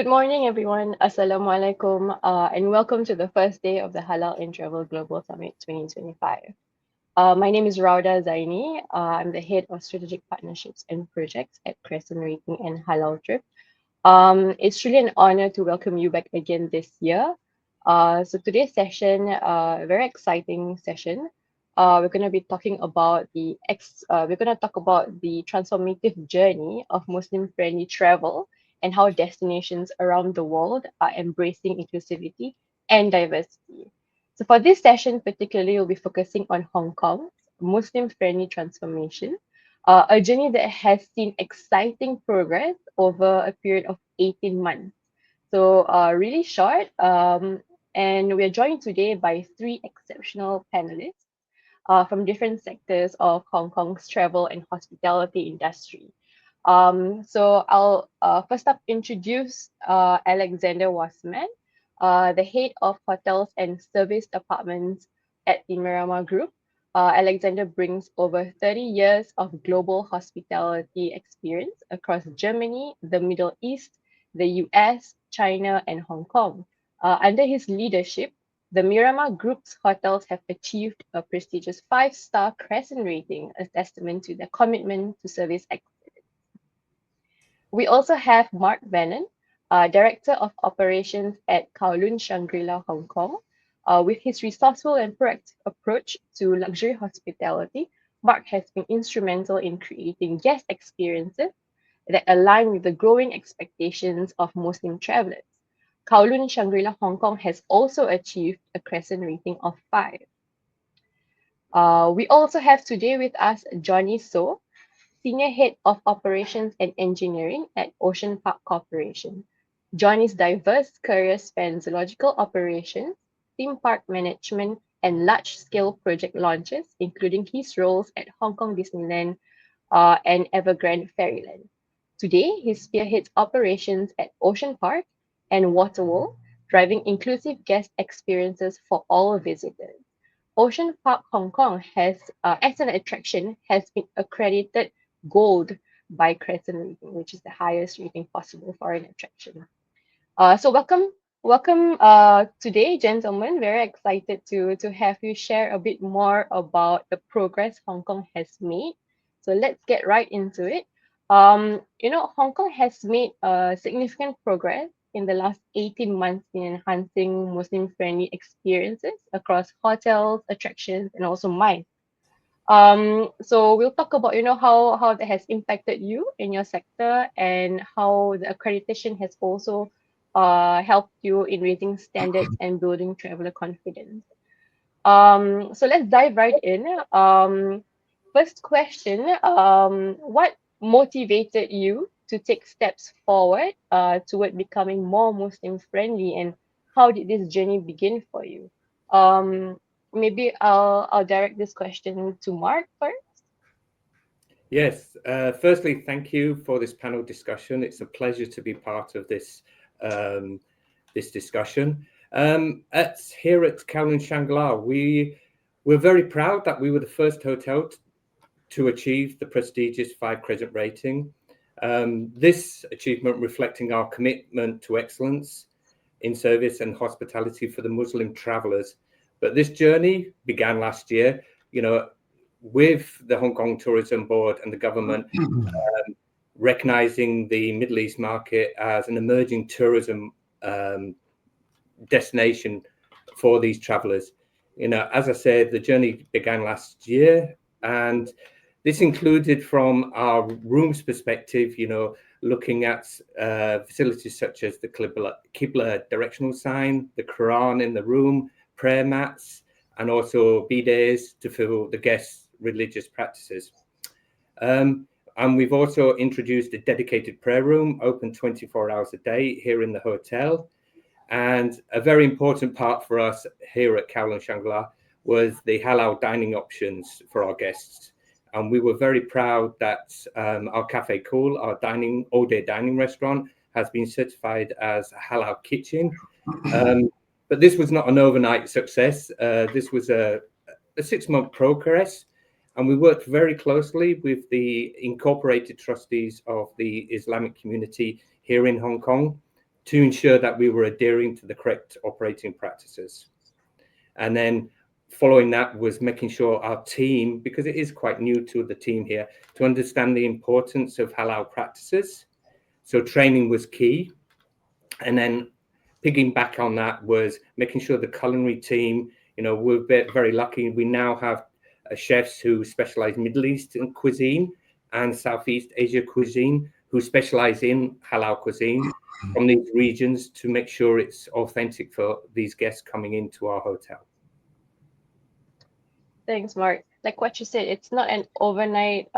Good morning, everyone. Assalamualaikum, and welcome to the first day of the Halal in Travel Global Summit 2025. My name is Rauda Zaini. I'm the head of strategic partnerships and projects at Crescent Rating and Halal Trip. It's truly an honor to welcome you back again this year. So today's session, a very exciting session. We're going to be talking about we're going to talk about the transformative journey of Muslim-friendly travel and how destinations around the world are embracing inclusivity and diversity. So for this session, particularly, we'll be focusing on Hong Kong's Muslim-friendly transformation, a journey that has seen exciting progress over a period of 18 months. So, really short. And we are joined today by three exceptional panelists from different sectors of Hong Kong's travel and hospitality industry. So I'll first up introduce Alexander Wasman, the head of hotels and service departments at the Miramar Group. Alexander brings over 30 years of global hospitality experience across Germany, the Middle East, the US, China, and Hong Kong. Under his leadership, the Miramar Group's hotels have achieved a prestigious five-star Crescent rating, a testament to their commitment to service excellence. We also have Mark Bannon, Director of Operations at Kowloon Shangri-La Hong Kong. With his resourceful and proactive approach to luxury hospitality, Mark has been instrumental in creating guest experiences that align with the growing expectations of Muslim travelers. Kowloon Shangri-La Hong Kong has also achieved a Crescent rating of 5. We also have today with us Johnny So, Senior Head of Operations and Engineering at Ocean Park Corporation. Johnny's diverse career spans zoological operations, theme park management, and large-scale project launches, including his roles at Hong Kong Disneyland and Evergrande Fairyland. Today, he spearheads operations at Ocean Park and Waterworld, driving inclusive guest experiences for all visitors. Ocean Park Hong Kong as an attraction, has been accredited gold by Crescent Rating, which is the highest rating possible for an attraction. So welcome today, gentlemen. Very excited to have you share a bit more about the progress Hong Kong has made. So let's get right into it. Hong Kong has made significant progress in the last 18 months in enhancing Muslim-friendly experiences across hotels, attractions, and also MICE. So we'll talk about how that has impacted you in your sector and how the accreditation has also helped you in raising standards and building traveler confidence. So let's dive right in. First question, what motivated you to take steps forward toward becoming more Muslim friendly, and how did this journey begin for you? Um, Maybe I'll direct this question to Mark first. Yes. Firstly, thank you for this panel discussion. It's a pleasure to be part of this discussion. Here at Kowloon Shangri-La, we're very proud that we were the first hotel to achieve the prestigious 5 Crescent rating. This achievement reflecting our commitment to excellence in service and hospitality for the Muslim travelers. But this journey began last year, with the Hong Kong Tourism Board and the government recognizing the Middle East market as an emerging tourism destination for these travelers. As I said, the journey began last year, and this included, from our rooms perspective, looking at facilities such as the Qibla directional sign, the Quran in the room, prayer mats, and also bidets to fulfill the guests' religious practices. And we've also introduced a dedicated prayer room, open 24 hours a day here in the hotel. And a very important part for us here at Kowloon Shangri-La was the halal dining options for our guests. And we were very proud that our Cafe Cool, our all-day dining restaurant, has been certified as a halal kitchen. But this was not an overnight success. This was a 6-month progress. And we worked very closely with the incorporated trustees of the Islamic community here in Hong Kong to ensure that we were adhering to the correct operating practices. And then following that was making sure our team, because it is quite new to the team here, to understand the importance of halal practices. So training was key. And then picking back on that was making sure the culinary team, we're very lucky. We now have chefs who specialize Middle Eastern cuisine and Southeast Asia cuisine, who specialize in halal cuisine from these regions to make sure it's authentic for these guests coming into our hotel. Thanks, Mark. Like what you said, it's not an overnight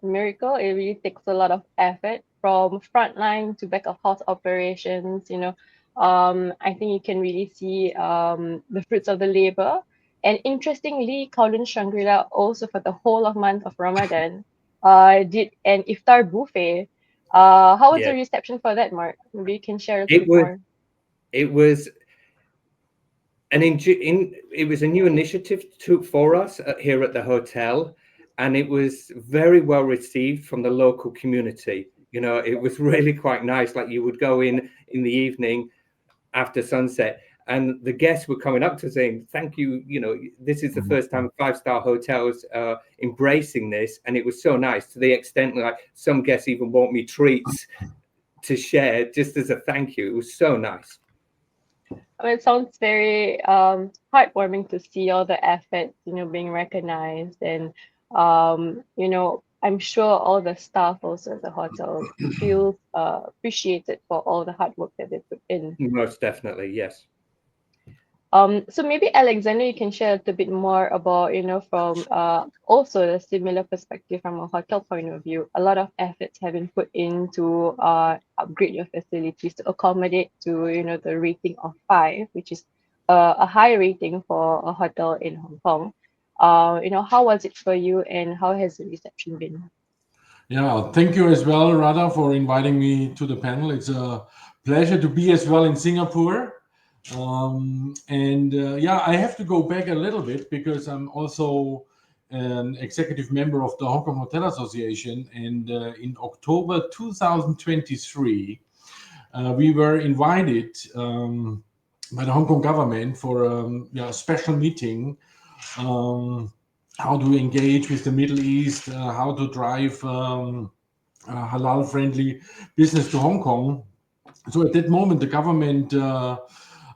miracle. It really takes a lot of effort from frontline to back of house operations. I think you can really see the fruits of the labor. And interestingly, Kowloon Shangri-La also for the whole of month of Ramadan did an iftar buffet. How was the reception for that, Mark? Maybe you can share a bit more. It was it was a new initiative for us here at the hotel, and it was very well received from the local community. It was really quite nice. Like you would go in the evening after sunset, and the guests were coming up to saying, "Thank you. This is the first time 5-star hotels are embracing this," and it was so nice to the extent like some guests even bought me treats to share just as a thank you. It was so nice. It sounds very heartwarming to see all the efforts, being recognized, and I'm sure all the staff also at the hotel feel appreciated for all the hard work that they put in. Most definitely, yes. So maybe Alexander, you can share a little bit more about, from also a similar perspective from a hotel point of view. A lot of efforts have been put into upgrade your facilities to accommodate to, the rating of 5, which is a high rating for a hotel in Hong Kong. How was it for you, and how has the reception been? Yeah, thank you as well, Radha, for inviting me to the panel. It's a pleasure to be as well in Singapore. I have to go back a little bit because I'm also an executive member of the Hong Kong Hotel Association. And in October 2023, we were invited by the Hong Kong government for a special meeting, how to engage with the Middle East, how to drive halal-friendly business to Hong Kong. So at that moment, the government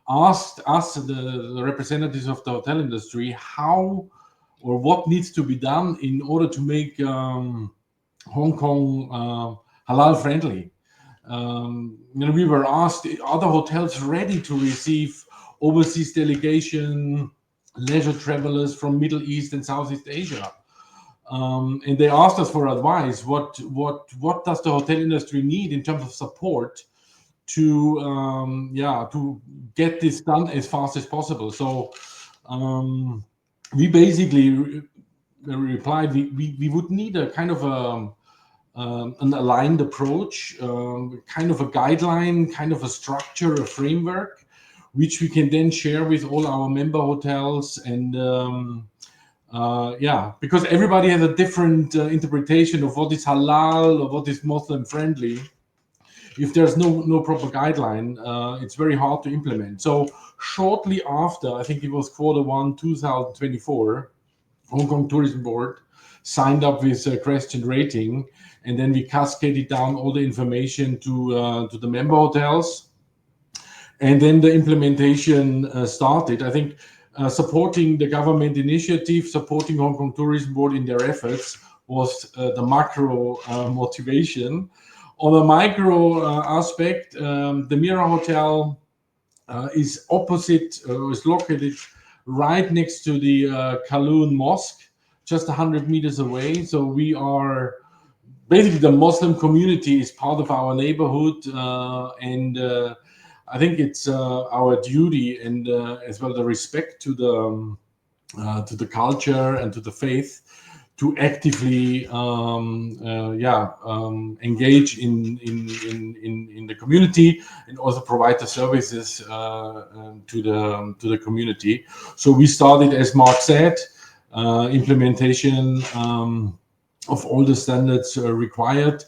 asked us, the representatives of the hotel industry, how or what needs to be done in order to make Hong Kong halal friendly. We were asked, are the hotels ready to receive overseas delegation, leisure travelers from Middle East and Southeast Asia? And they asked us for advice. What does the hotel industry need in terms of support to get this done as fast as possible? So we basically replied we would need a kind of an aligned approach, kind of a guideline, kind of a structure, a framework, which we can then share with all our member hotels. And because everybody has a different interpretation of what is halal or what is Muslim friendly. If there's no proper guideline, it's very hard to implement. So shortly after, I think it was Q1 2024, Hong Kong Tourism Board signed up with Crescent Rating, and then we cascaded down all the information to the member hotels, and then the implementation started. I think supporting the government initiative, supporting Hong Kong Tourism Board in their efforts was the macro motivation. On a micro aspect, the Mira Hotel is opposite, is located right next to the Kowloon Mosque, just 100 meters away. So we are basically, the Muslim community is part of our neighborhood, and I think it's our duty and as well the respect to the culture and to the faith to actively engage in the community and also provide the services to the community. So we started, as Mark said, implementation of all the standards required.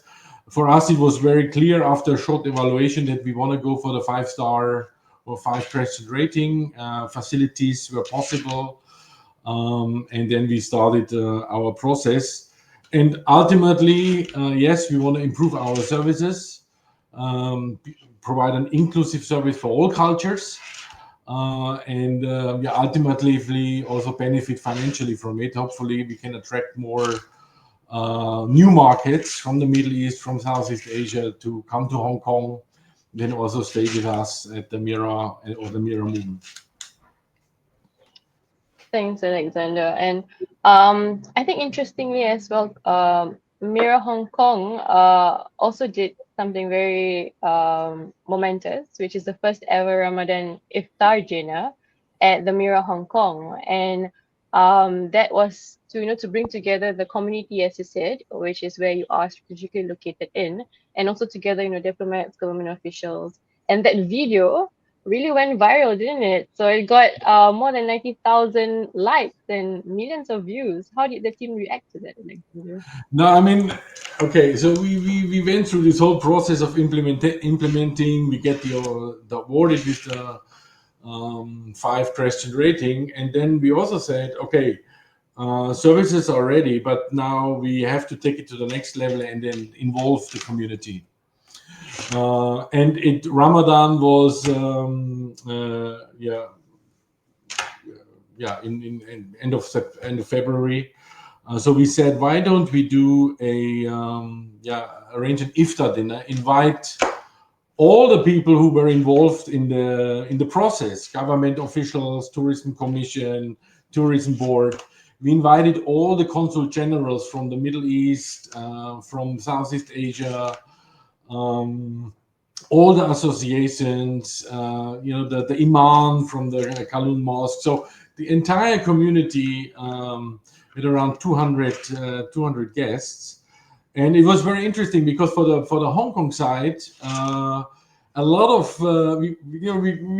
For us, it was very clear after a short evaluation that we want to go for the 5-star or 5-crescent rating. Facilities were possible. And then we started our process. And ultimately, yes, we want to improve our services, provide an inclusive service for all cultures, and we ultimately also benefit financially from it. Hopefully, we can attract more new markets from the Middle East, from Southeast Asia to come to Hong Kong, then also stay with us at the Mira or the Mira movement. Thanks, Alexander. And I think interestingly as well, Mira Hong Kong also did something very momentous, which is the first ever Ramadan iftar dinner at the Mira Hong Kong, and that was to to bring together the community, as you said, which is where you are strategically located in, and also together diplomats, government officials, and that video really went viral, didn't it? So it got more than 90,000 likes and millions of views. How did the team react to that, Alexander? No, I mean, okay, so we went through this whole process of implementing. We get the awarded with the 5-crescent rating, and then we also said, okay, services are ready, but now we have to take it to the next level and then involve the community. And Ramadan was in end of February. So we said, why don't we do arrange an iftar dinner, invite all the people who were involved in the process, government officials, tourism commission, tourism board. We invited all the consul generals from the Middle East, from Southeast Asia, all the associations, the imam from the Kowloon Mosque. So the entire community with around 200 guests. And it was very interesting because for the Hong Kong side, a lot of we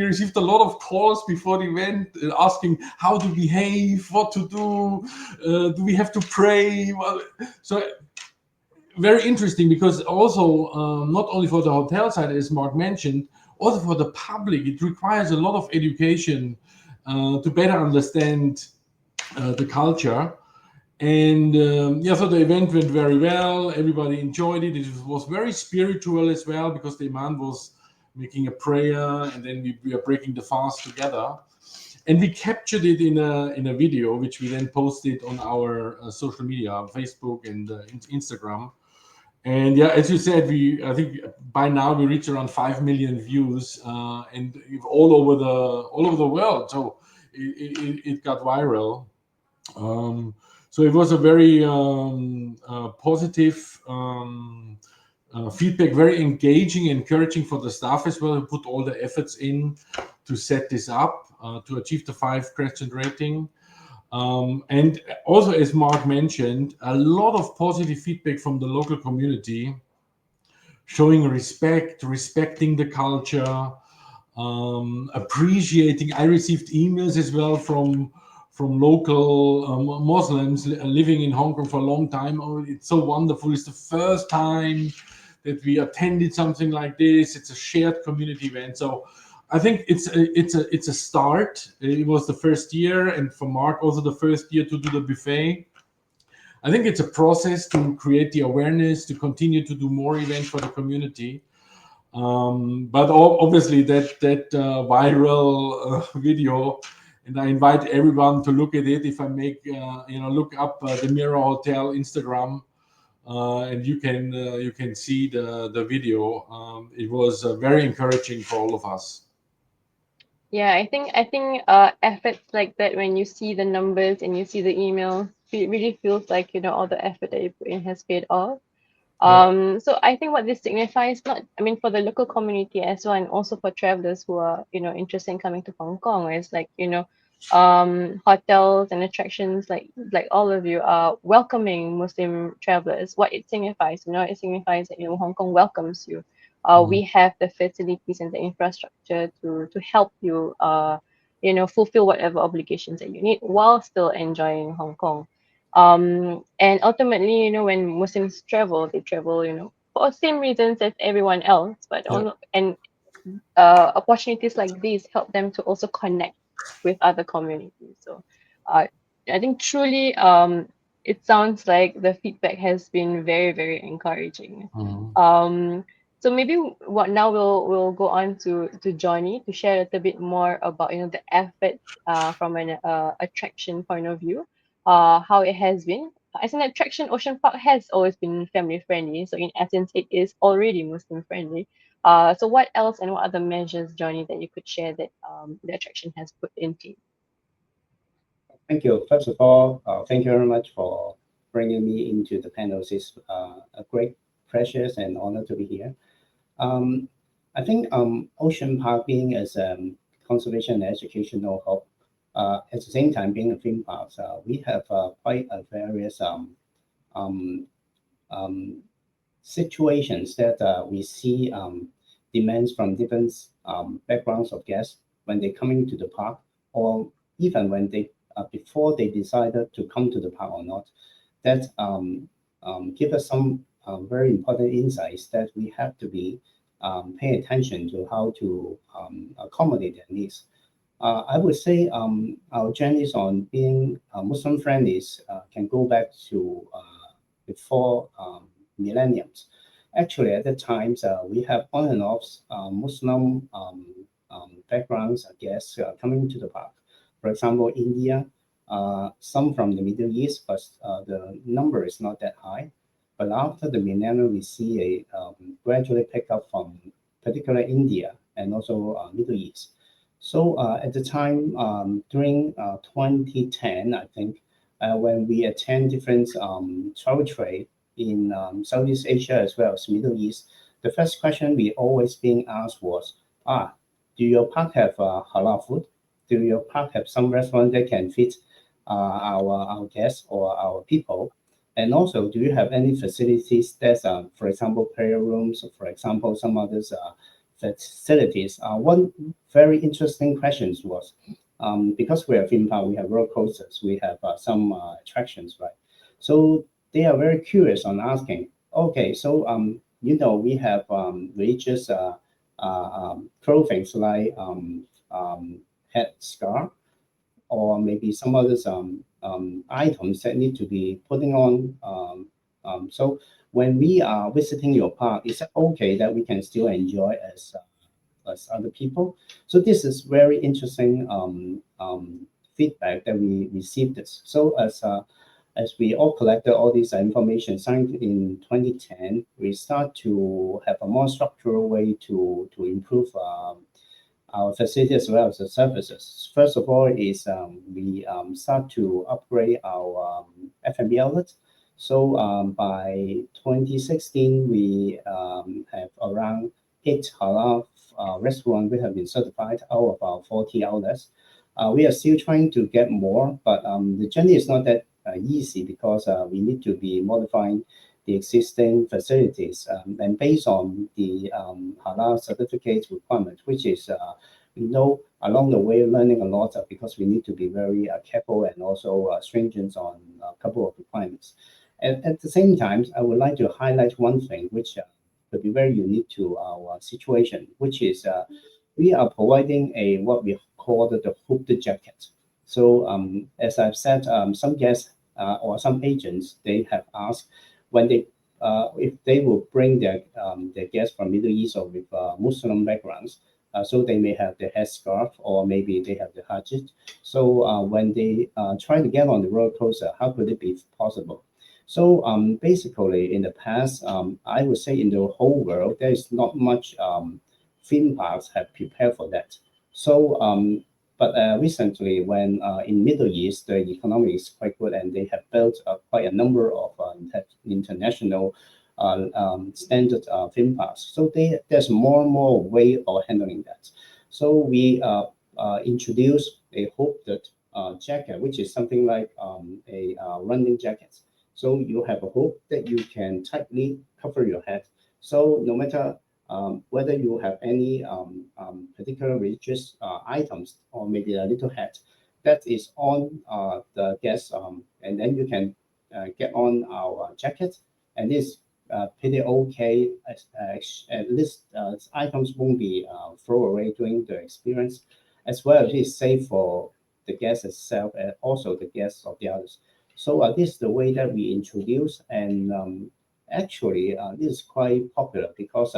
received a lot of calls before the event asking how to behave, what to do we have to pray? Well, so very interesting because also not only for the hotel side, as Mark mentioned, also for the public, it requires a lot of education to better understand the culture. And so the event went very well. Everybody enjoyed it. It was very spiritual as well because the Imam was making a prayer, and then we are breaking the fast together. And we captured it in a video, which we then posted on our social media, Facebook and Instagram. And yeah, as you said, I think by now we reach around 5 million views, and all over the world. So it got viral. So it was a very positive feedback, very engaging, encouraging for the staff as well, who put all the efforts in to set this up, to achieve the 5-crescent rating. And also, as Mark mentioned, a lot of positive feedback from the local community, showing respecting the culture, appreciating. I received emails as well from local Muslims living in Hong Kong for a long time. Oh, it's so wonderful. It's the first time that we attended something like this. It's a shared community event. So I think it's a start. It was the first year, and for Mark also the first year to do the buffet. I think it's a process to create the awareness, to continue to do more events for the community. But obviously that viral video, and I invite everyone to look at it. If I make look up the Mira Hotel Instagram, and you can see the video. It was very encouraging for all of us. Yeah, I think efforts like that, when you see the numbers and you see the emails, it really feels like all the effort that you put in has paid off. So I think what this signifies, not, I mean, for the local community as well, and also for travelers who are interested in coming to Hong Kong, is like hotels and attractions like all of you are welcoming Muslim travelers. What it signifies, it signifies that Hong Kong welcomes you. We have the facilities and the infrastructure to help you fulfill whatever obligations that you need while still enjoying Hong Kong. And ultimately, when Muslims travel, they travel, for same reasons as everyone else, but Yeah. and opportunities like these help them to also connect with other communities. So uh, I think truly it sounds like the feedback has been very, very encouraging. Mhm. So maybe what now we'll go on to Johnny to share a little bit more about the efforts from an attraction point of view, how it has been. As an attraction, Ocean Park has always been family friendly. So in essence, it is already Muslim friendly. So what else and what other measures, Johnny, that you could share that the attraction has put in place? Thank you. First of all, thank you very much for bringing me into the panels. It's a great pleasure and honor to be here. Um, I think Ocean Park being as a conservation and educational hub, at the same time being a theme park, we have quite a various um, um, situations that we see demands from different backgrounds of guests when they coming to the park, or even when they before they decided to come to the park or not. That give us some very important insights that we have to be pay attention to how to accommodate their needs. I would say our journeys on being Muslim friendly can go back to before millenniums. Actually, at the times, we have on and off Muslim backgrounds guests coming to the park. For example, India, some from the Middle East, but the number is not that high. But after the millennium, we see a gradually pick up from particularly India and also Middle East. So at the time, during 2010, I think, when we attend different travel trade in Southeast Asia as well as Middle East, the first question we always being asked was, do your park have halal food? Do your park have some restaurant that can fit our guests or our people? And also, do you have any facilities that's, for example, prayer rooms, for example, some others facilities? One very interesting question was, because we are theme park, we have roller coasters, we have some attractions, right? So they are very curious on asking, okay, so we have religious clothing like head scarf or maybe some other items that need to be putting on. So when we are visiting your park, is it okay that we can still enjoy as other people? So this is very interesting feedback that we received this. So as we all collected all this information signed in 2010, we start to have a more structural way to improve our facility as well as the services. First of all, is we start to upgrade our F&B outlets. So by 2016, we have around 8 halal restaurants we have been certified out of our 40 outlets. We are still trying to get more, but the journey is not that easy because we need to be modifying the existing facilities and based on the halal certificate requirement, which is we know along the way learning a lot because we need to be very careful and also stringent on a couple of requirements. And at the same time, I would like to highlight one thing which could be very unique to our situation, which is we are providing a what we call the hooped jacket. So as I've said, some guests or some agents they have asked when they if they will bring their guests from Middle East or with Muslim backgrounds, so they may have the headscarf or maybe they have the hajj. So when they try to get on the roller coaster, how could it be possible? So basically, in the past, I would say in the whole world, there is not much theme parks have prepared for that. So, but recently, when in Middle East, the economy is quite good, and they have built quite a number of international standard theme parks. So there's more and more way of handling that. So we introduced a hooped jacket, which is something like a running jacket. So you have a hoop that you can tightly cover your head. So no matter whether you have any particular religious items or maybe a little hat that is on the guest, and then you can get on our jacket, and this pretty okay. At least items won't be thrown away during the experience, as well as it's safe for the guest itself and also the guests of the others. So this is the way that we introduce, and actually this is quite popular because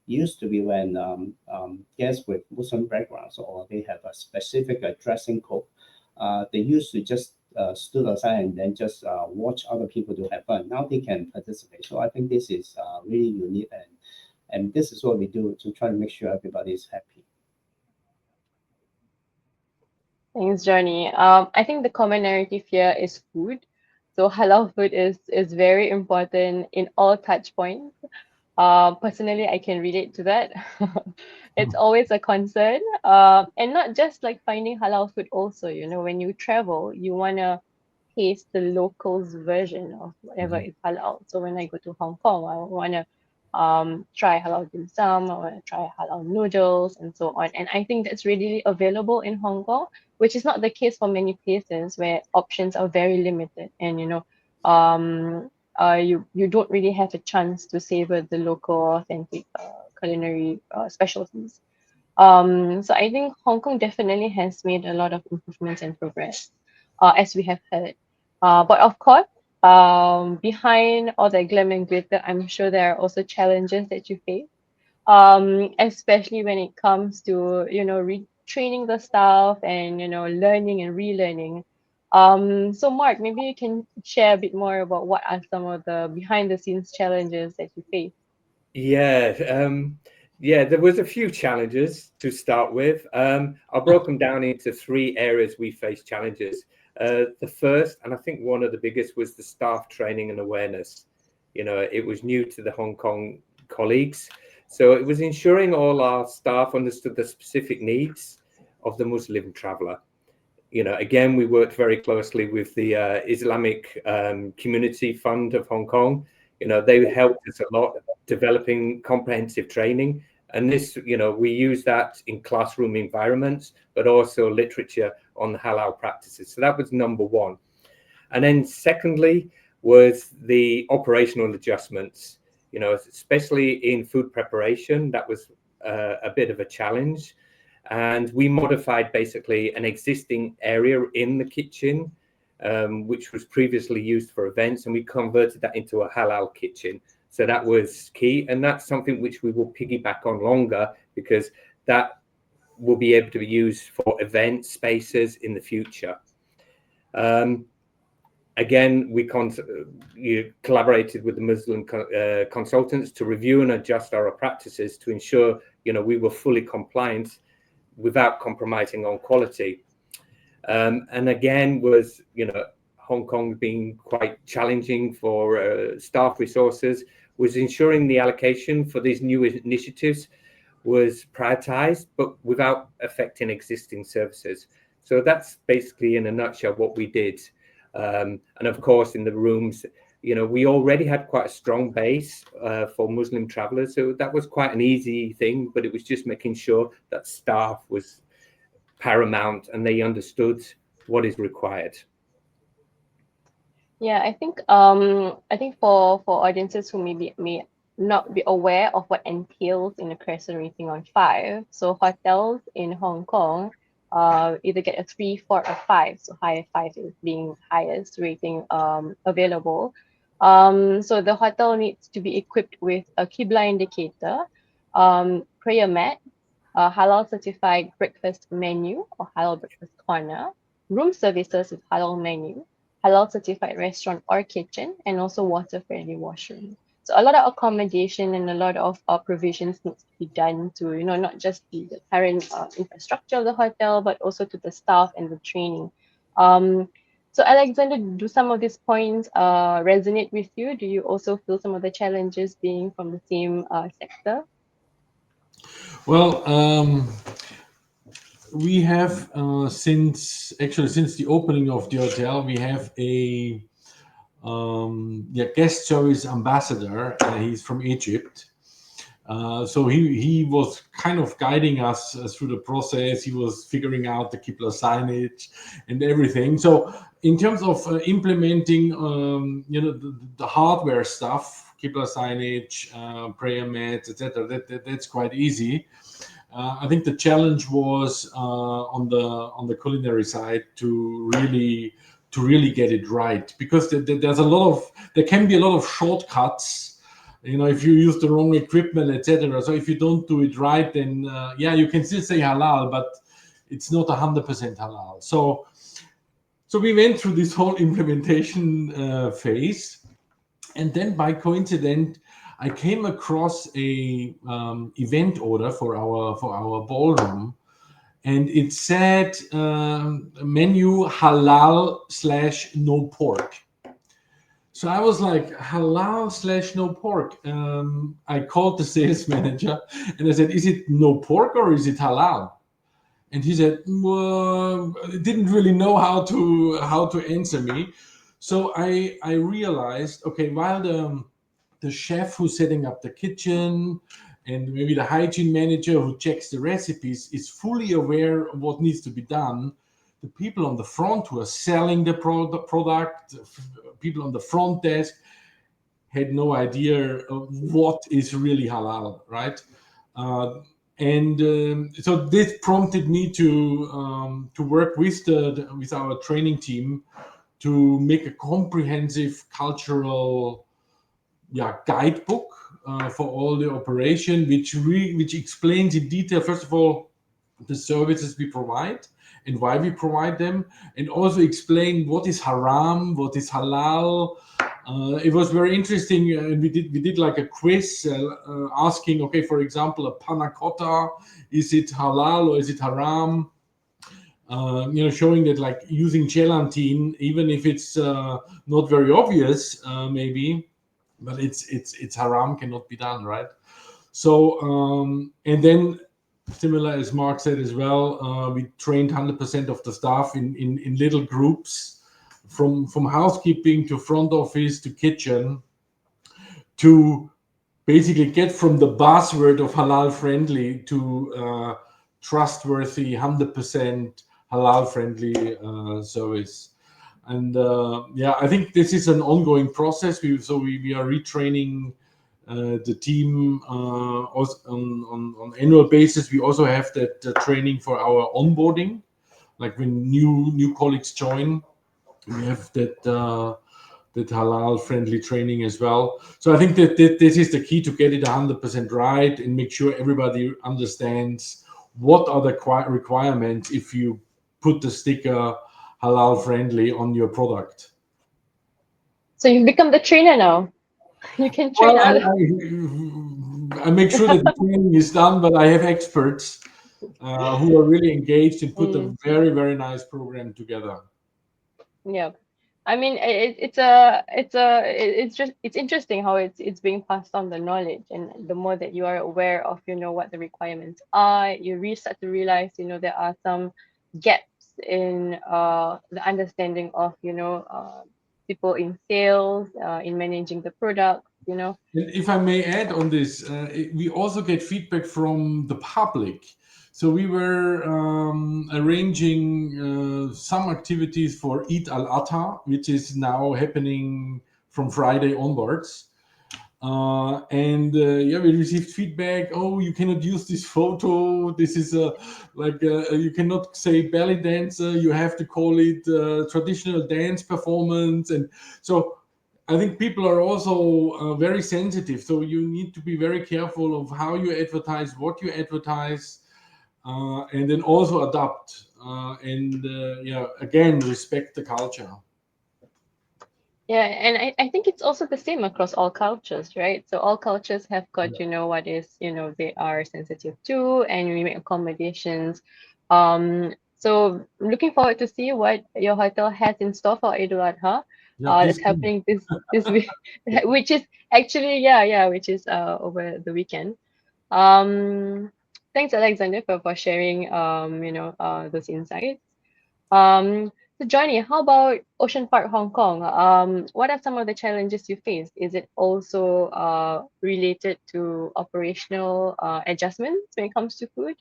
used to be when guests with Muslim backgrounds or they have a specific dressing code, they used to just stood aside and then just watch other people to have fun. Now they can participate. So I think this is really unique, and this is what we do to try to make sure everybody is happy. Thanks, Johnny. I think the common narrative here is food. So halal food is very important in all touch points. Personally, I can relate to that. It's always a concern. And not just like finding halal food also, you know, when you travel, you wanna taste the locals' version of whatever is halal. So when I go to Hong Kong, I wanna try halal dim sum, I wanna try halal noodles and so on. And I think that's readily available in Hong Kong, which is not the case for many places where options are very limited. And you know, you don't really have a chance to savor the local authentic culinary specialties. So I think Hong Kong definitely has made a lot of improvements and progress, as we have heard. But of course, behind all the glam and glitter, I'm sure there are also challenges that you face, especially when it comes to, you know, retraining the staff and, you know, learning and relearning. So Mark, maybe you can share a bit more about what are some of the behind the scenes challenges that you face. Yeah, there was a few challenges to start with. I'll break them down into three areas we faced challenges. The first, and I think one of the biggest, was the staff training and awareness. You know, it was new to the Hong Kong colleagues. So it was ensuring all our staff understood the specific needs of the Muslim traveler. You know, again, we worked very closely with the Islamic Community Fund of Hong Kong. You know, they helped us a lot developing comprehensive training. And this, you know, we use that in classroom environments, but also literature on the halal practices. So that was number one. And then secondly was the operational adjustments, you know, especially in food preparation. That was a bit of a challenge. And we modified basically an existing area in the kitchen, which was previously used for events, and we converted that into a halal kitchen. So that was key. And that's something which we will piggyback on longer, because that will be able to be used for event spaces in the future. Again, we collaborated with the Muslim consultants to review and adjust our practices to ensure, you know, we were fully compliant without compromising on quality. And again, was, you know, Hong Kong being quite challenging for staff resources, was ensuring the allocation for these new initiatives was prioritized, but without affecting existing services. So that's basically in a nutshell what we did. And of course, in the rooms, you know, we already had quite a strong base for Muslim travelers. So that was quite an easy thing, but it was just making sure that staff was paramount and they understood what is required. Yeah, I think for audiences who may not be aware of what entails in a Crescent rating on 5, so hotels in Hong Kong either get a 3, 4, or 5. So higher 5 is being highest rating available. So the hotel needs to be equipped with a Qibla indicator, prayer mat, a halal certified breakfast menu or halal breakfast corner, room services with halal menu, halal certified restaurant or kitchen, and also water friendly washroom. So a lot of accommodation and a lot of provisions needs to be done to, you know, not just the current infrastructure of the hotel, but also to the staff and the training. So Alexander, do some of these points resonate with you? Do you also feel some of the challenges being from the same sector? Well, we have since the opening of the hotel, we have a guest service ambassador. He's from Egypt. So he was kind of guiding us through the process. He was figuring out the Qibla signage and everything. So in terms of implementing, you know, the hardware stuff, Qibla signage, prayer mats, etc. That's quite easy. I think the challenge was on the culinary side to really get it right, because there can be a lot of shortcuts, if you use the wrong equipment, etc. So if you don't do it right, then you can still say halal, but it's not 100% halal. So we went through this whole implementation phase, and then by coincidence, I came across a event order for our ballroom, and it said menu halal/no pork. So I was like, halal/no pork. I called the sales manager and I said, is it no pork or is it halal? And he said, well, didn't really know how to answer me. So I realized, okay, while the chef who's setting up the kitchen and maybe the hygiene manager who checks the recipes is fully aware of what needs to be done, the people on the front who are selling the product, people on the front desk, had no idea of what is really halal, right? So this prompted me to work with our training team to make a comprehensive cultural guidebook for all the operation, which explains in detail, first of all, the services we provide and why we provide them, and also explain what is haram, what is halal. It was very interesting, and we did like a quiz asking, okay, for example, a panna cotta, is it halal or is it haram? Showing that like using gelatin, even if it's not very obvious, maybe, but it's haram, cannot be done, right? So and then, similar as Mark said as well, we trained 100% of the staff in little groups, from housekeeping to front office to kitchen, to basically get from the buzzword of halal friendly to trustworthy 100% halal friendly service. And I think this is an ongoing process. We are retraining the team also on annual basis. We also have that training for our onboarding, like when new colleagues join, we have that halal friendly training as well. So I think that this is the key to get it 100% right and make sure everybody understands what are the requirements if you put the sticker halal friendly on your product. So you've become the trainer now. You can train others. I make sure that the training is done, but I have experts who are really engaged and put a very, very nice program together. Yeah, I mean, it's interesting how it's being passed on, the knowledge, and the more that you are aware of, what the requirements are, you start to realize, there are some gaps in the understanding of, people in sales, in managing the product, And if I may add on this, we also get feedback from the public. So we were arranging some activities for Eid al-Adha, which is now happening from Friday onwards. We received feedback. Oh, you cannot use this photo. This is you cannot say belly dancer. You have to call it traditional dance performance. And so I think people are also very sensitive. So you need to be very careful of how you advertise, what you advertise, and then also adapt. Again, respect the culture. Yeah, and I think it's also the same across all cultures, right? So all cultures have got, what is, they are sensitive to, and we make accommodations. So I'm looking forward to see what your hotel has in store for Eid al-Adha. That's happening this week, which is actually, which is over the weekend. Thanks, Alexander, for sharing, those insights. So Johnny, how about Ocean Park Hong Kong? What are some of the challenges you faced? Is it also related to operational adjustments when it comes to food?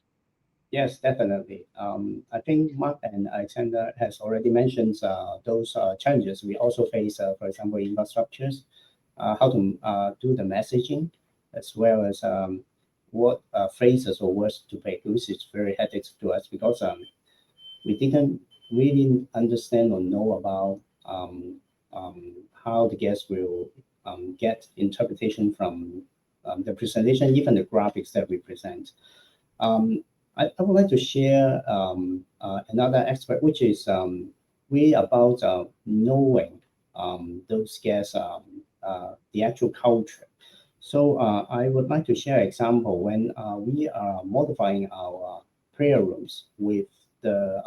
Yes, definitely. I think Mark and Alexander has already mentioned those challenges we also face, for example, infrastructures. how to do the messaging, as well as what phrases or words to pick, which is very hectic to us because we didn't really understand or know about how the guests will get interpretation from the presentation, even the graphics that we present. I would like to share another aspect, which is we about knowing those guests, the actual culture. So I would like to share an example when we are modifying our prayer rooms with the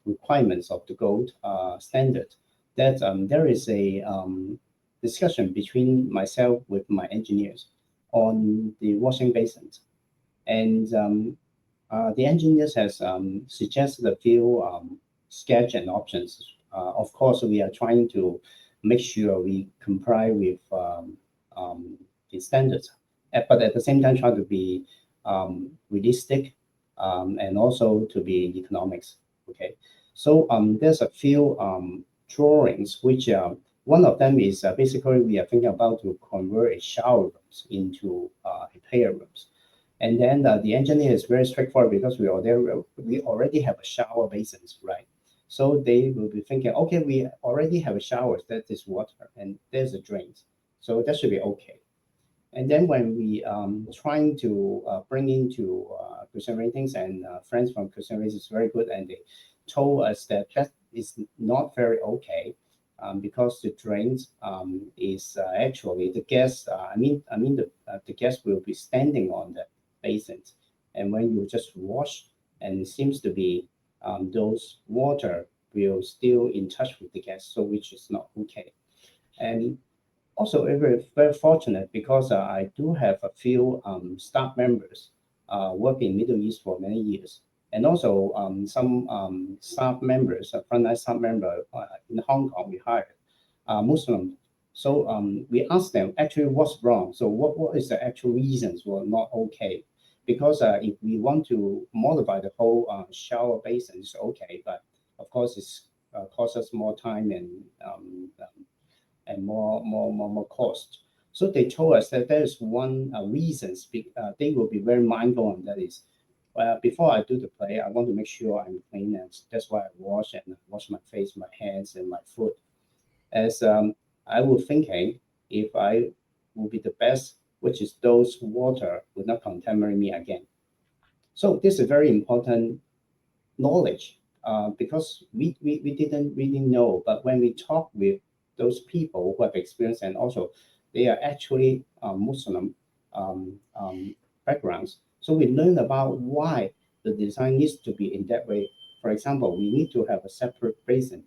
requirements of the gold standard, that there is a discussion between myself with my engineers on the washing basins. And the engineers has suggested a few sketch and options. Of course, we are trying to make sure we comply with the standards, but at the same time try to be realistic and also to be economics. Okay, so there's a few drawings which one of them is basically we are thinking about to convert a shower rooms into prayer rooms. And then the engineer is very straightforward because we already have a shower basins, right? So they will be thinking, okay, we already have a shower, that is water, and there's a drains, so that should be okay. And then when we trying to bring into Christian Ratings, and friends from Christian Ratings is very good, and they told us that that is not very okay. Because the drains is actually the guests. The guests will be standing on the basins, and when you just wash, and it seems to be those water will still in touch with the guests, so which is not okay. And also very, very fortunate because I do have a few staff members work in Middle East for many years, and also some staff members, frontline staff member in Hong Kong we hired Muslim. So we asked them actually what's wrong. So what is the actual reasons were not okay? Because if we want to modify the whole shower basin, it's okay, but of course it's costs us more time and more cost. So they told us that there is one reason they will be very mindful on that is, well, before I do the play, I want to make sure I'm clean, and that's why I wash my face, my hands, and my foot. As I was thinking, if I will be the best, which is those water will not contaminate me again. So this is very important knowledge because we didn't really know. But when we talk with those people who have experience, and also they are actually Muslim backgrounds, so we learn about why the design needs to be in that way. For example, we need to have a separate basin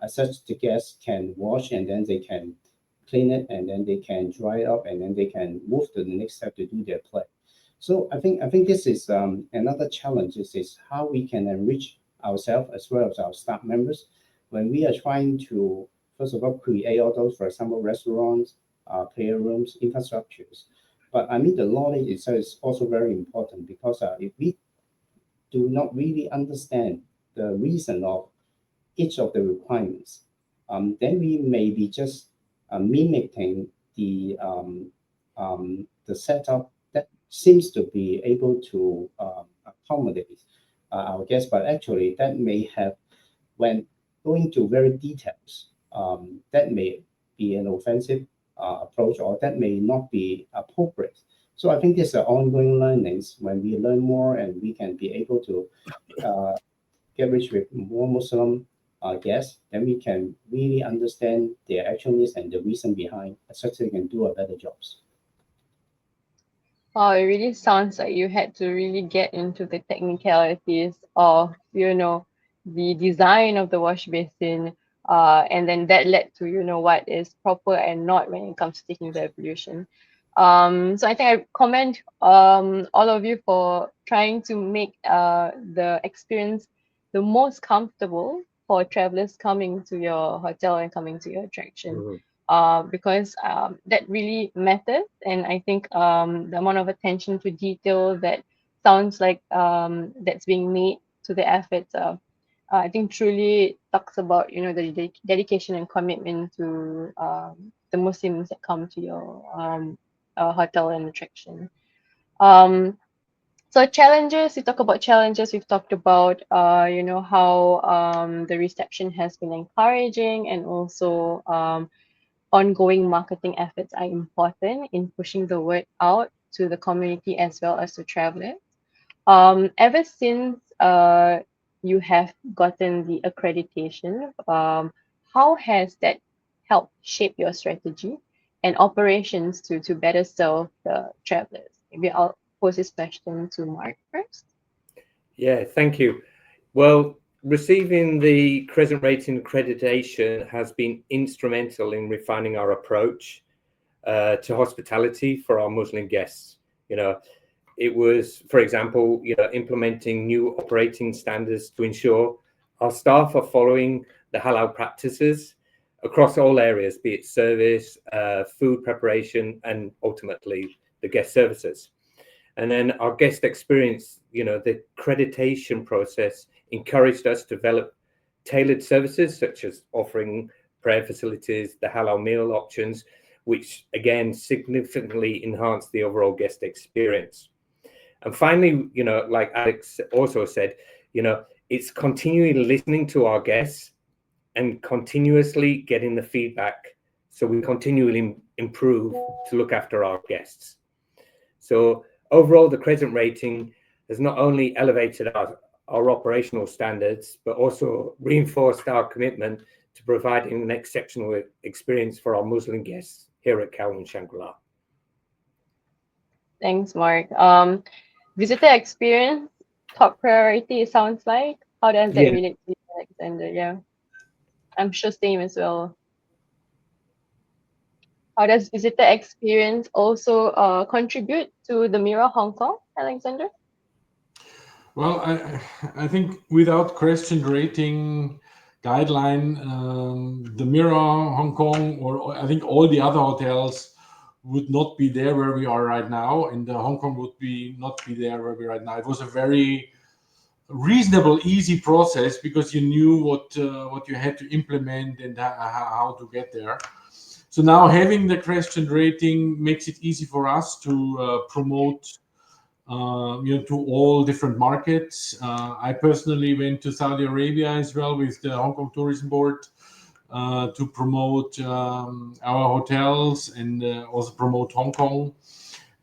such the guests can wash, and then they can clean it, and then they can dry it up, and then they can move to the next step to do their play. So I think this is another challenge. Is how we can enrich ourselves as well as our staff members when we are trying to first of all create all those, for example, restaurants, prayer rooms, infrastructures. But I mean the knowledge itself is also very important because if we do not really understand the reason of each of the requirements, then we may be just mimicking the setup that seems to be able to accommodate our guests, but actually that may have, when going to very details, that may be an offensive approach, or that may not be appropriate. So I think these are ongoing learnings. When we learn more, and we can be able to get rich with more Muslim guests, then we can really understand their actual needs and the reason behind, such that we can do a better jobs. Wow, it really sounds like you had to really get into the technicalities of, the design of the wash basin, and then that led to, what is proper and not when it comes to taking the evolution. So I think I commend all of you for trying to make the experience the most comfortable for travelers coming to your hotel and coming to your attraction. Mhm. Because that really matters. And I think the amount of attention to detail that sounds like that's being made to the efforts, I think truly talks about the dedication and commitment to the Muslims that come to your hotel and attraction. So challenges, we talk about challenges, we've talked about how the reception has been encouraging, and also ongoing marketing efforts are important in pushing the word out to the community as well as to travelers. Ever since you have gotten the accreditation, how has that helped shape your strategy and operations to better serve the travelers? Maybe I'll pose this question to Mark first. Yeah, thank you. Well, receiving the Crescent Rating accreditation has been instrumental in refining our approach to hospitality for our Muslim guests. It was, for example, implementing new operating standards to ensure our staff are following the halal practices across all areas, be it service, food preparation, and ultimately the guest services. And then our guest experience, the accreditation process encouraged us to develop tailored services, such as offering prayer facilities, the halal meal options, which again significantly enhanced the overall guest experience. And finally, like Alex also said, it's continually listening to our guests and continuously getting the feedback, so we continually improve to look after our guests. So overall, the Crescent Rating has not only elevated our operational standards, but also reinforced our commitment to providing an exceptional experience for our Muslim guests here at Kalwan Shangri-La. Thanks, Mark. Visitor experience, top priority, it sounds like. How does that relate to you, Alexander? Yeah. I'm sure same as well. How does visitor experience also contribute to the Mira Hong Kong, Alexander? Well, I think without Crescent Rating guideline, the Mira Hong Kong, or I think all the other hotels, would not be there where we are right now, and the Hong Kong would not be there where we are right now. It was a very reasonable, easy process because you knew what you had to implement and how to get there. So now having the Crescent Rating makes it easy for us to promote to all different markets. I personally went to Saudi Arabia as well with the Hong Kong Tourism Board to promote our hotels and also promote Hong Kong.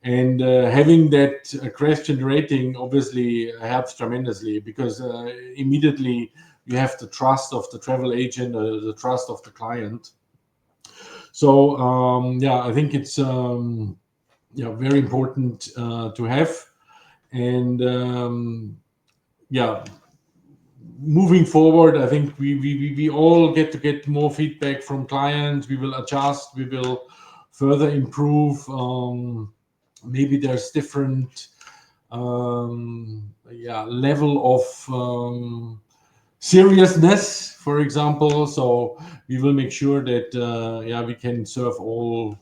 And having that Crescent Rating obviously helps tremendously because immediately you have the trust of the travel agent, the trust of the client. So I think it's very important to have. And moving forward, I think we all get more feedback from clients. We will adjust. We will further improve. Maybe there's different level of seriousness, for example. So we will make sure that we can serve all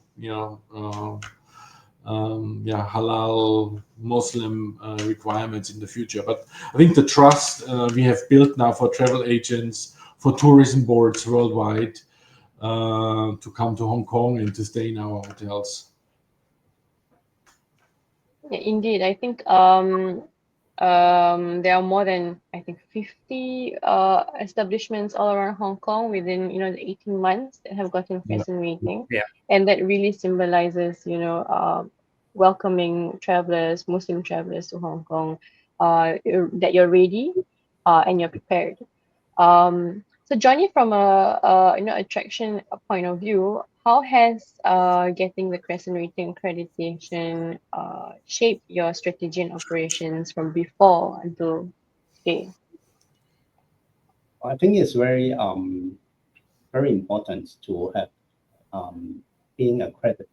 halal Muslim requirements in the future. But I think the trust we have built now for travel agents, for tourism boards worldwide to come to Hong Kong and to stay in our hotels. Yeah, indeed. I think there are more than 50 establishments all around Hong Kong within the 18 months that have gotten Crescent Rating. Yeah. And that really symbolizes welcoming travelers, Muslim travelers to Hong Kong, that you're ready and you're prepared. So Johnny, from a attraction point of view, how has getting the Crescent Rating accreditation shaped your strategy and operations from before until today? I think it's very very important to have being accredited,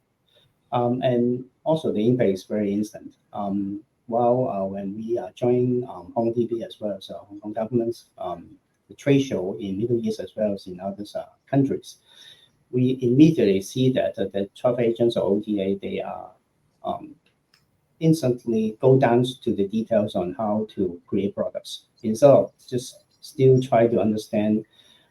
and also the impact is very instant. When we are joining HKTB as well as Hong Kong government's the trade show in Middle East as well as in other countries, we immediately see that the travel agents or OTA, they are instantly go down to the details on how to create products instead of just still try to understand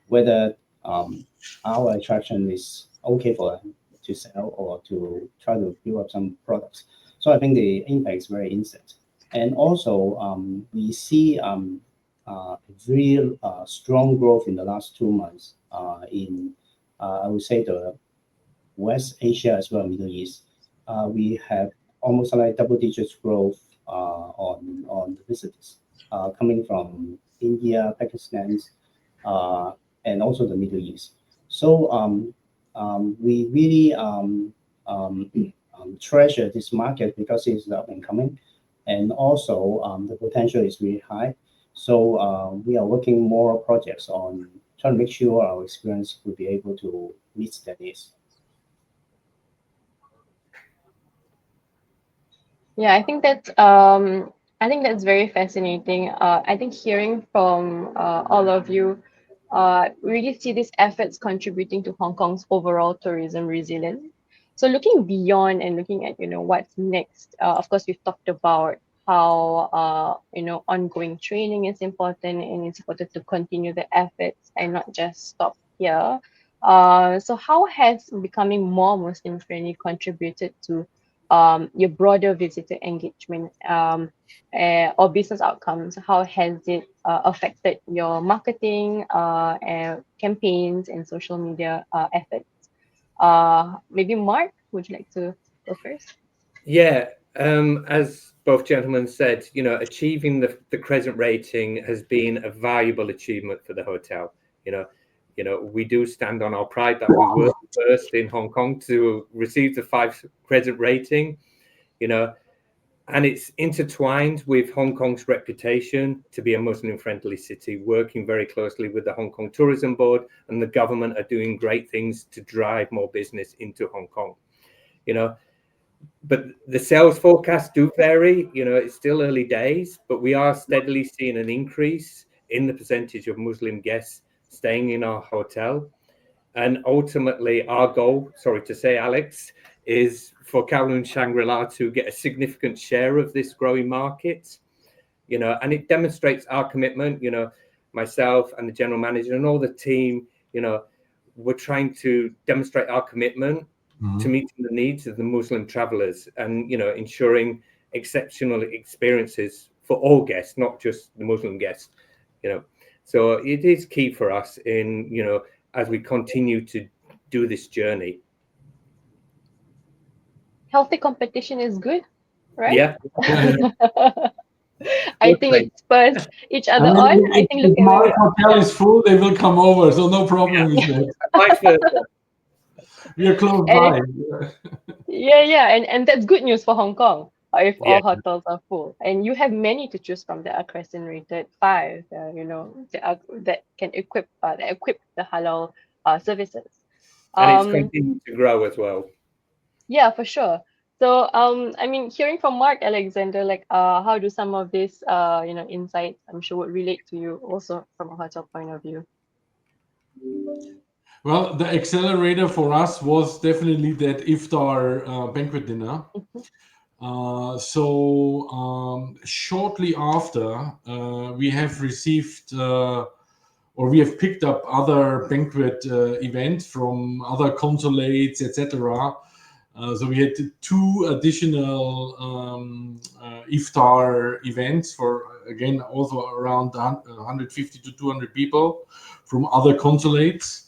whether our attraction is okay for them to sell or to try to build up some products. So I think the impact is very instant. And also we see real strong growth in the last 2 months in I would say the West Asia as well, Middle East. We have almost like double-digit growth on the visitors coming from India, Pakistan, and also the Middle East. So we really treasure this market because it's up and coming, and also the potential is really high. So we are working more projects on trying to make sure our experience will be able to meet that needs. Yeah, I think that's very fascinating. I think hearing from all of you, really see these efforts contributing to Hong Kong's overall tourism resilience. So looking beyond and looking at what's next, of course we've talked about how ongoing training is important, and it's important to continue the efforts and not just stop here. So how has becoming more Muslim friendly contributed to your broader visitor engagement or business outcomes? How has it affected your marketing campaigns and social media efforts? Maybe Mark, would you like to go first? Yeah, as both gentlemen said, achieving the Crescent rating has been a valuable achievement for the hotel. We do stand on our pride that we were first in Hong Kong to receive the 5 Crescent rating, and it's intertwined with Hong Kong's reputation to be a Muslim-friendly city, working very closely with the Hong Kong Tourism Board, and the government are doing great things to drive more business into Hong Kong. But the sales forecasts do vary. It's still early days, but we are steadily seeing an increase in the percentage of Muslim guests staying in our hotel. And ultimately, our goal, sorry to say, Alex, is for Kowloon Shangri-La to get a significant share of this growing market. And it demonstrates our commitment. Myself and the general manager and all the team, we're trying to demonstrate our commitment to meeting the needs of the Muslim travelers, and ensuring exceptional experiences for all guests, not just the Muslim guests. So it is key for us in as we continue to do this journey. Healthy competition is good, right? Yeah. I think it spurs each other on. I think if my hotel is full, they will come over, so no problem with that. We are close by. Yeah, and that's good news for Hong Kong if all hotels are full, and you have many to choose from that are Crescent rated 5. That can equip the halal services. And it's continuing to grow as well. Yeah, for sure. So I mean, hearing from Mark Alexander, like how do some of these insights, I'm sure, would relate to you also from a hotel point of view? Well, the accelerator for us was definitely that iftar banquet dinner. So shortly after, we have received or we have picked up other banquet events from other consulates, etc. So we had 2 additional iftar events for, again, also around 150 to 200 people from other consulates.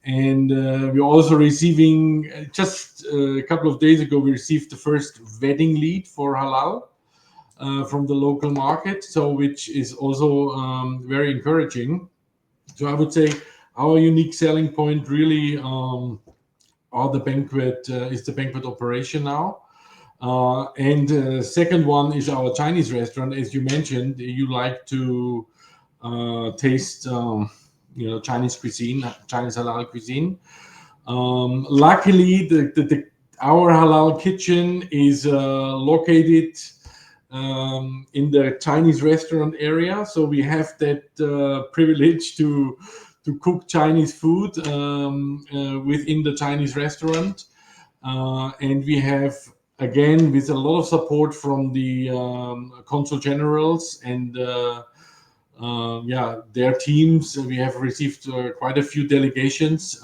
And we're also receiving, just a couple of days ago, we received the first wedding lead for halal from the local market, so which is also very encouraging. So I would say our unique selling point really is the banquet operation now. And second one is our Chinese restaurant. As you mentioned, you like to taste Chinese cuisine, Chinese halal cuisine. Luckily, our halal kitchen is located in the Chinese restaurant area, so we have that privilege to cook Chinese food within the Chinese restaurant, and we have, again, with a lot of support from the consul generals and their teams, we have received quite a few delegations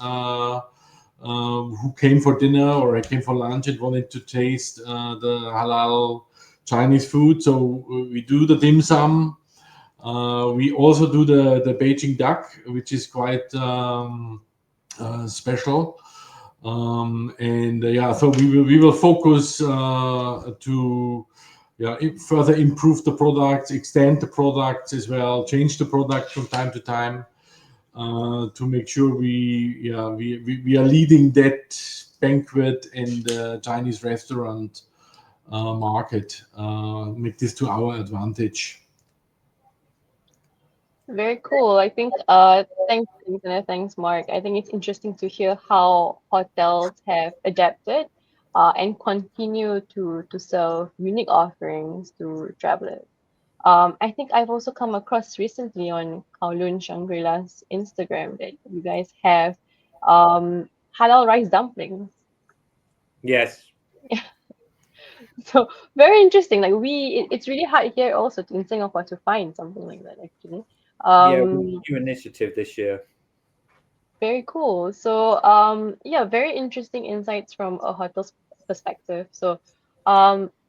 who came for dinner or came for lunch and wanted to taste the halal Chinese food. So we do the dim sum. We also do the Beijing duck, which is quite special. So we will focus to further improve the products, extend the products as well, change the product from time to time, to make sure we are leading that banquet in the Chinese restaurant market. Make this to our advantage. Very cool. I think thanks Internet, thanks Mark. I think it's interesting to hear how hotels have adapted and continue to serve unique offerings to travelers. I think I've also come across recently on Kowloon Shangri-La's Instagram that you guys have halal rice dumplings. Yes. So very interesting. Like it's really hard here also in Singapore to find something like that actually. Yeah, Um, new initiative this year. Very cool. So, yeah, very interesting insights from a hotel's perspective. So,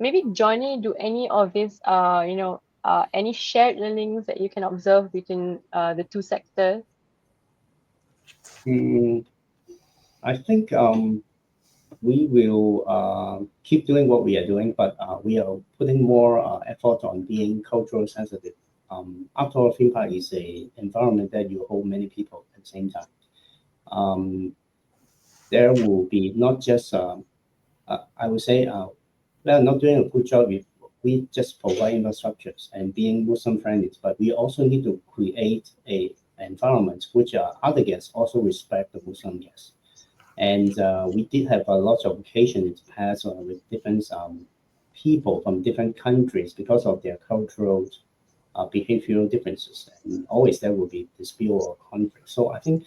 maybe Johnny, do any of this, any shared learnings that you can observe between the two sectors? I think we will keep doing what we are doing, but we are putting more effort on being cultural sensitive. After all, theme park is a environment that you hold many people at the same time. There will be not just, I would say, we are not doing a good job if we just provide infrastructures and being Muslim friendly, but we also need to create a environment which other guests also respect the Muslim guests. And we did have a lot of occasions in the past with different people from different countries because of their cultural behavioral differences, and always there will be dispute or conflict. So I think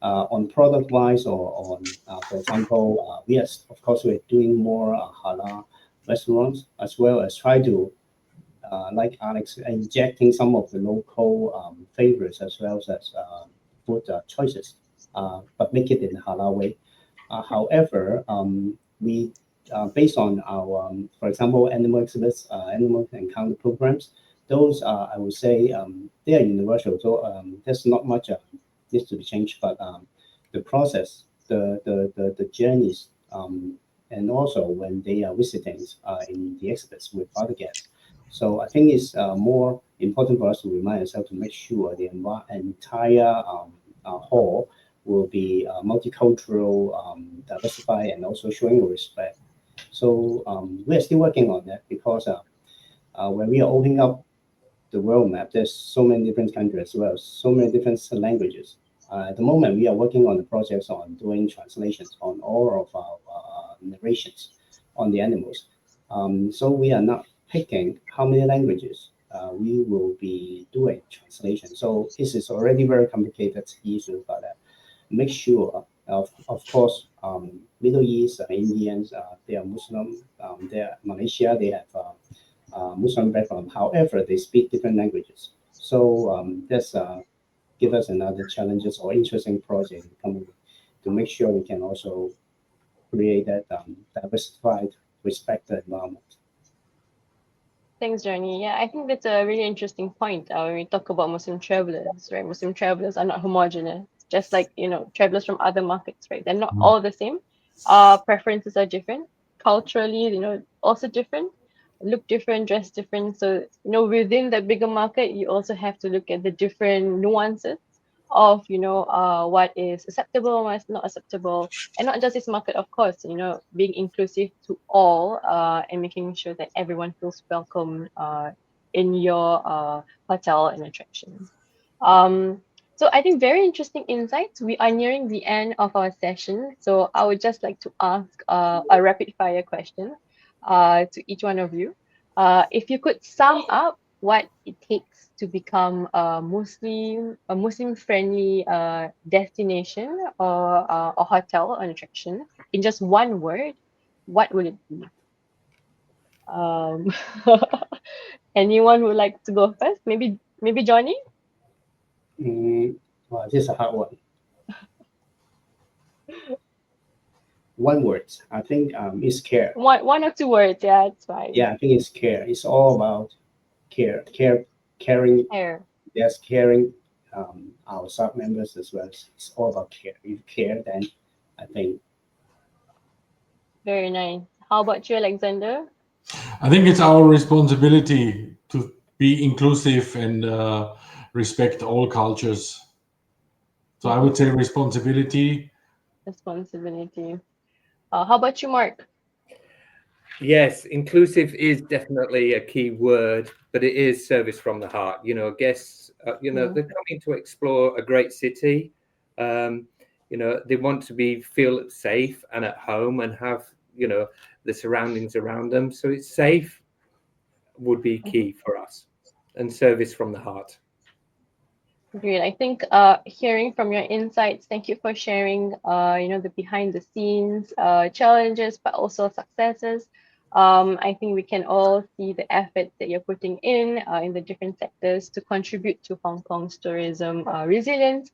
on product wise or on for example, we are of course we're doing more halal restaurants as well as try to like Alex injecting some of the local favorites as well as food choices, but make it in a halal way. However, we based on our, for example, animal exhibits, animal encounter programs, those I would say they are universal. So there's not much needs to be changed, but the process, the journeys, and also when they are visiting in the exhibits with other guests. So I think it's more important for us to remind ourselves to make sure the entire hall will be multicultural, diversified, and also showing respect. So we are still working on that because when we are opening up the world map, there's so many different countries as well, so many different languages. At the moment, we are working on the projects on doing translations on all of our narrations on the animals. So we are not picking how many languages we will be doing translation. So this is already very complicated issue, but make sure, of course, Middle East, Indians, they are Muslim, they are Malaysia, they have Muslim background. However, they speak different languages. So that's give us another challenges or interesting project coming to make sure we can also create that diversified, respected environment. Thanks, Johnny. Yeah, I think that's a really interesting point when we talk about Muslim travelers, right? Muslim travelers are not homogenous, just like, travelers from other markets, right? They're not all the same. Preferences are different. Culturally, also different, look different, dress different. So, within that bigger market, you also have to look at the different nuances of, what is acceptable, what's not acceptable, and not just this market, of course, being inclusive to all and making sure that everyone feels welcome in your hotel and attractions. So I think very interesting insights. We are nearing the end of our session, so I would just like to ask a rapid fire question to each one of you. If you could sum up what it takes to become a Muslim friendly destination or a hotel or an attraction in just one word, what would it be? Um, anyone would like to go first? Maybe Johnny? Well, this is a hard one. one word. I think is care. One or two words, yeah, it's fine. Yeah, I think it's care. It's all about care, caring. Care. Yes, caring our sub members as well. It's all about care. If you care, then I think Very nice. How about you, Alexander? I think it's our responsibility to be inclusive and respect all cultures. So I would say responsibility. Responsibility. How about you, Mark? Yes, inclusive is definitely a key word, but it is service from the heart. You know, guests, they're coming to explore a great city. They want to feel safe and at home and have, the surroundings around them. So it's safe would be key for us, and service from the heart. Great. I think hearing from your insights, thank you for sharing, the behind the scenes challenges, but also successes. I think we can all see the effort that you're putting in the different sectors to contribute to Hong Kong's tourism resilience.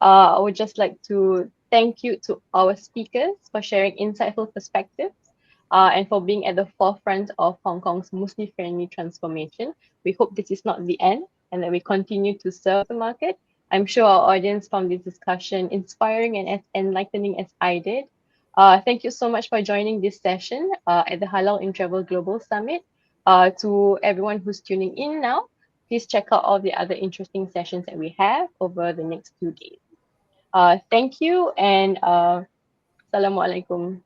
I would just like to thank you to our speakers for sharing insightful perspectives and for being at the forefront of Hong Kong's Muslim-friendly transformation. We hope this is not the end and that we continue to serve the market. I'm sure our audience found this discussion inspiring and as enlightening as I did. Thank you so much for joining this session at the Halal in Travel Global Summit. To everyone who's tuning in now, please check out all the other interesting sessions that we have over the next 2 days. Thank you and Assalamualaikum.